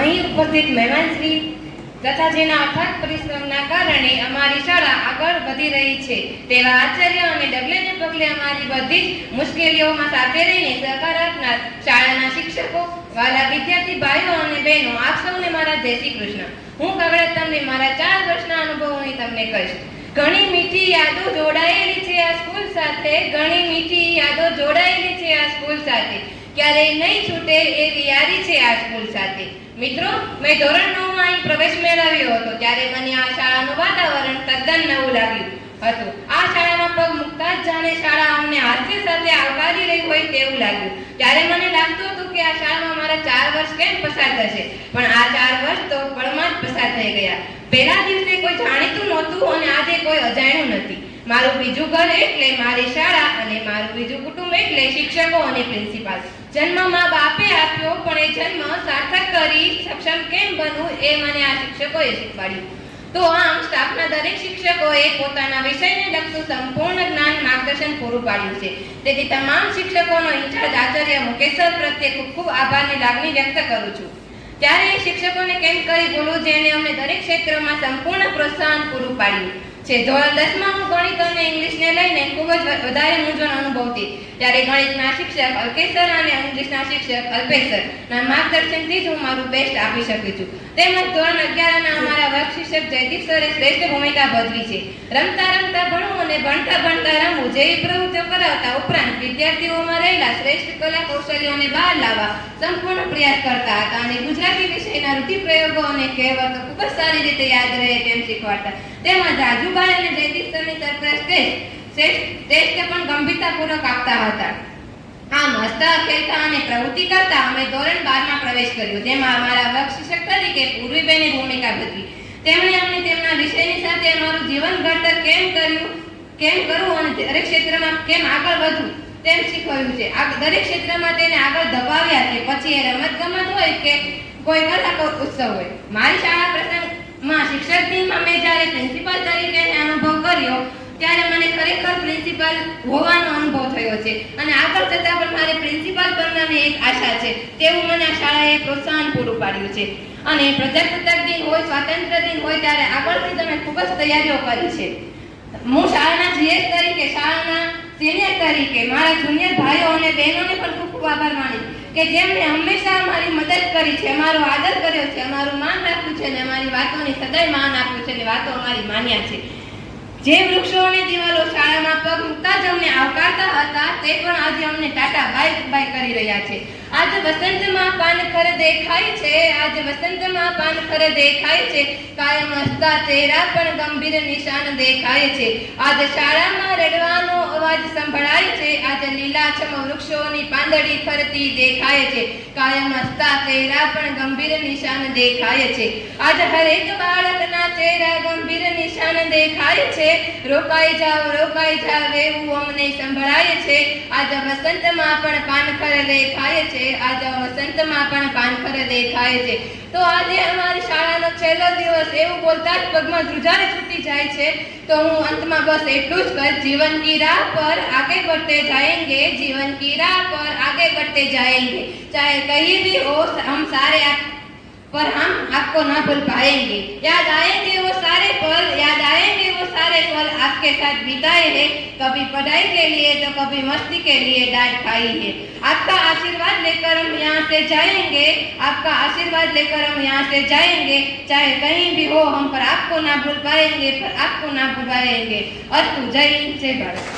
અહીં ઉપસ્થિત મહેમાનશ્રી તથા જેના અથાગ પરિશ્રમના કારણે અમારી શાળા આગળ વધી રહી છે તેવા આચાર્ય અને ડગલે ને પગલે અમારી બધી જ મુશ્કેલીઓમાં સાથે રહીને સહકાર આપનાર શાળાના શિક્ષકો, વાલા વિદ્યાર્થી ભાઈઓ અને બહેનો, આપ સૌને મારા જય શ્રી કૃષ્ણ. હું કાગડા તમને મારા 4 વર્ષના અનુભવોની તમને કહીશ. ઘણી મીઠી યાદો જોડાયેલી છે આ સ્કૂલ સાથે, ઘણી મીઠી યાદો જોડાયેલી છે આ સ્કૂલ સાથે, ક્યારેય નહીં છૂટે એવી યારી છે આ સ્કૂલ સાથે. મિત્રો, મેં ધોરણ 9 માં અહીં પ્રવેશ મેળવ્યો હતો ત્યારે મને આ શાળાનું વાતાવરણ તદ્દન નવું લાગ્યું હતું. આ શાળામાં પગ મૂકતા જ જાણે શાળા અમને હાથે સાથે આવકારી રહી હોય તેવું લાગ્યું. ત્યારે મને લાગતું હતું કે આ શાળામાં મારા 4 વર્ષ કેમ પસાર થશે, પણ આ 4 વર્ષ તો પળમાં જ પસાર થઈ ગયા. પહેલા દિવસે કોઈ જાણીતું નહોતું અને આજે કોઈ અજાણ્યું નથી. મારું બીજું ઘર એટલે મારી શાળા અને મારું બીજું કુટુંબ એટલે શિક્ષકો અને પ્રિન્સિપાલ. જન્મ મા બાપે આપ્યો, પણ એ જન્મ સાર્થક કરી સક્ષમ કેમ બનવું એ મને આ શિક્ષકોએ શીખવાડ્યું. તો આમ સ્ટાફના દરેક શિક્ષકોએ પોતાના વિષયને લગતું સંપૂર્ણ જ્ઞાન માર્ગદર્શન પૂરું પાડ્યું છે. તેથી તમામ શિક્ષકોનો ઇન્ચાર્જ આચાર્ય મુકેશ સર પ્રત્યે ખૂબ ખૂબ આભારની લાગણી વ્યક્ત કરું છું. ત્યારે એ શિક્ષકોને કેમ કરી બોલવું જેને અમને દરેક ક્ષેત્રમાં સંપૂર્ણ પ્રોત્સાહન પૂરું પાડ્યું છે. ધોરણ 10 માં હું ગણિત અને ઇંગ્લિશને લઈને ખૂબ જ વધારે મૂંઝવણ અનુભવતી. ત્યારે ગણિતના શિક્ષક અલ્કેશ સર અને ઇંગ્લિશના શિક્ષક અલ્પેશ સરના માર્ગદર્શનથી જ હું મારું બેસ્ટ આપી શકી છું. તેમજ ધોરણ 11 ના અમારા વર્ગ શિક્ષક જયદીપ સરે શ્રેષ્ઠ ભૂમિકા ભજવી છે. રમતા રમતા ભણવું અને ભણતા ભણતા રમવું જેવી પ્રવૃત્તિઓ કરાવતા ઉપરાંત વિદ્યાર્થીઓમાં રહેલા શ્રેષ્ઠ કલા કૌશલ્યોને બહાર લાવવા સંપૂર્ણ પ્રયાસ કરતા હતા અને ગુજરાતી વિષયના રૂઢિપ્રયોગો અને કહેવતો ખૂબ જ સારી રીતે યાદ રહે તેમ શીખવાડતા. તેમજ રાજુભાઈ અને જયદીપ સરની સરપ્રાઈઝ ટેસ્ટ પણ ગંભીરતાપૂર્વક આપતા હતા. આમ હસતા ખેલતા અને પ્રવૃત્તિ કરતા અમે ધોરણ 12 માં પ્રવેશ કર્યો, જેમાં અમારા વર્ગ શિક્ષક તરીકે પૂર્વીબેનની ભૂમિકા ભજવી. તેમણે અમને તેમના વિષયની સાથે અમારું જીવન ઘડતર કેમ કરવું અને દરેક ક્ષેત્રમાં કેમ આગળ વધવું તેમ શીખવ્યું છે. આ દરેક ક્ષેત્રમાં તેને આગળ ધપાવ્યા છે, પછી એ રમતગમત હોય કે કોઈ કલા ઉત્સવ હોય. મારી શાળા પ્રસંગમાં શિક્ષક દિનમાં મેં જ્યારે પ્રિન્સિપાલ તરીકે અનુભવ કર્યો ત્યારે મને ખરેખર પ્રિન્સિપાલ હોવાનો અનુભવ થયો છે અને આગળ જતાં પણ મારે પ્રિન્સિપાલ બનવાની એક આશા છે તેવું મને આ શાળાએ પ્રોત્સાહન પૂરું પાડ્યું છે. અને પ્રજાસત્તાક દિન હોય, સ્વાતંત્ર્ય દિન હોય ત્યારે આગળથી તમે ખૂબ જ તૈયારીઓ કરી છે. હું શાળાના જીએસ તરીકે, શાળાના સિનિયર તરીકે મારા જુનિયર ભાઈઓ અને બહેનોને પણ ખૂબ ખૂબ આભાર માનીશ કે જેમણે હંમેશા મારી મદદ કરી છે, અમારો આદર કર્યો છે, અમારું માન રાખ્યું છે અને અમારી વાતોની સદાય માન આપ્યું છે અને વાતો અમારી માન્યા છે. જે વૃક્ષો અને દિવાલો શાળામાં પગ મૂકતા જ અમને આવકારતા હતા તે પણ આજે અમને ટાટા બાય બાય કરી રહ્યા છે. આજ વસંતમાં પાનખર દેખાય છે, આજ વસંતમાં પાનખર દેખાય છે, કાયમ હસતા ચહેરા પણ ગંભીર નિશાન દેખાય છે. આજ શાળામાં રડવાનો અવાજ સંભળાય છે, આજ લીલાછમ વૃક્ષોની પાંદડી ફરતી દેખાય છે, કાયમ હસતા ચહેરા પણ ગંભીર નિશાન દેખાય છે. આજ હરેક બાળકના ચહેરા ગંભીર નિશાન દેખાય છે, રોકાઈ જાવ એવું અમને સંભળાય છે. આજ વસંતમાં પણ પાનખર દેખાય છે, આજ વસંતમાં પણ પાનખર દેખાય છે. તો આજે અમારી શાળાનો છેલ્લો દિવસ એવું બોલતા જ પગમાં ધ્રુજારી છૂટી જાય છે. તો હું અંતમાં બસ એટલું જ કહું, જીવન કી રાહ પર આગે बढ़ते जाएंगे, जीवन की राह पर आगे बढ़ते जाएंगे, चाहे कहीं भी हो हम सारे पर हम आपको ना भूल पाएंगे. याद आएंगे वो सारे पल, याद आएंगे वो सारे पल आपके साथ बिताए हैं, कभी पढ़ाई के लिए तो कभी मस्ती के लिए डांट खाई है. आपका आशीर्वाद लेकर हम यहाँ से जाएंगे, आपका आशीर्वाद लेकर हम यहाँ से जाएंगे, चाहे कहीं भी हो हम पर आपको ना भूल पाएंगे, पर आपको ना भूल पाएंगे. अस्तु. जय हिंद, जय भारत.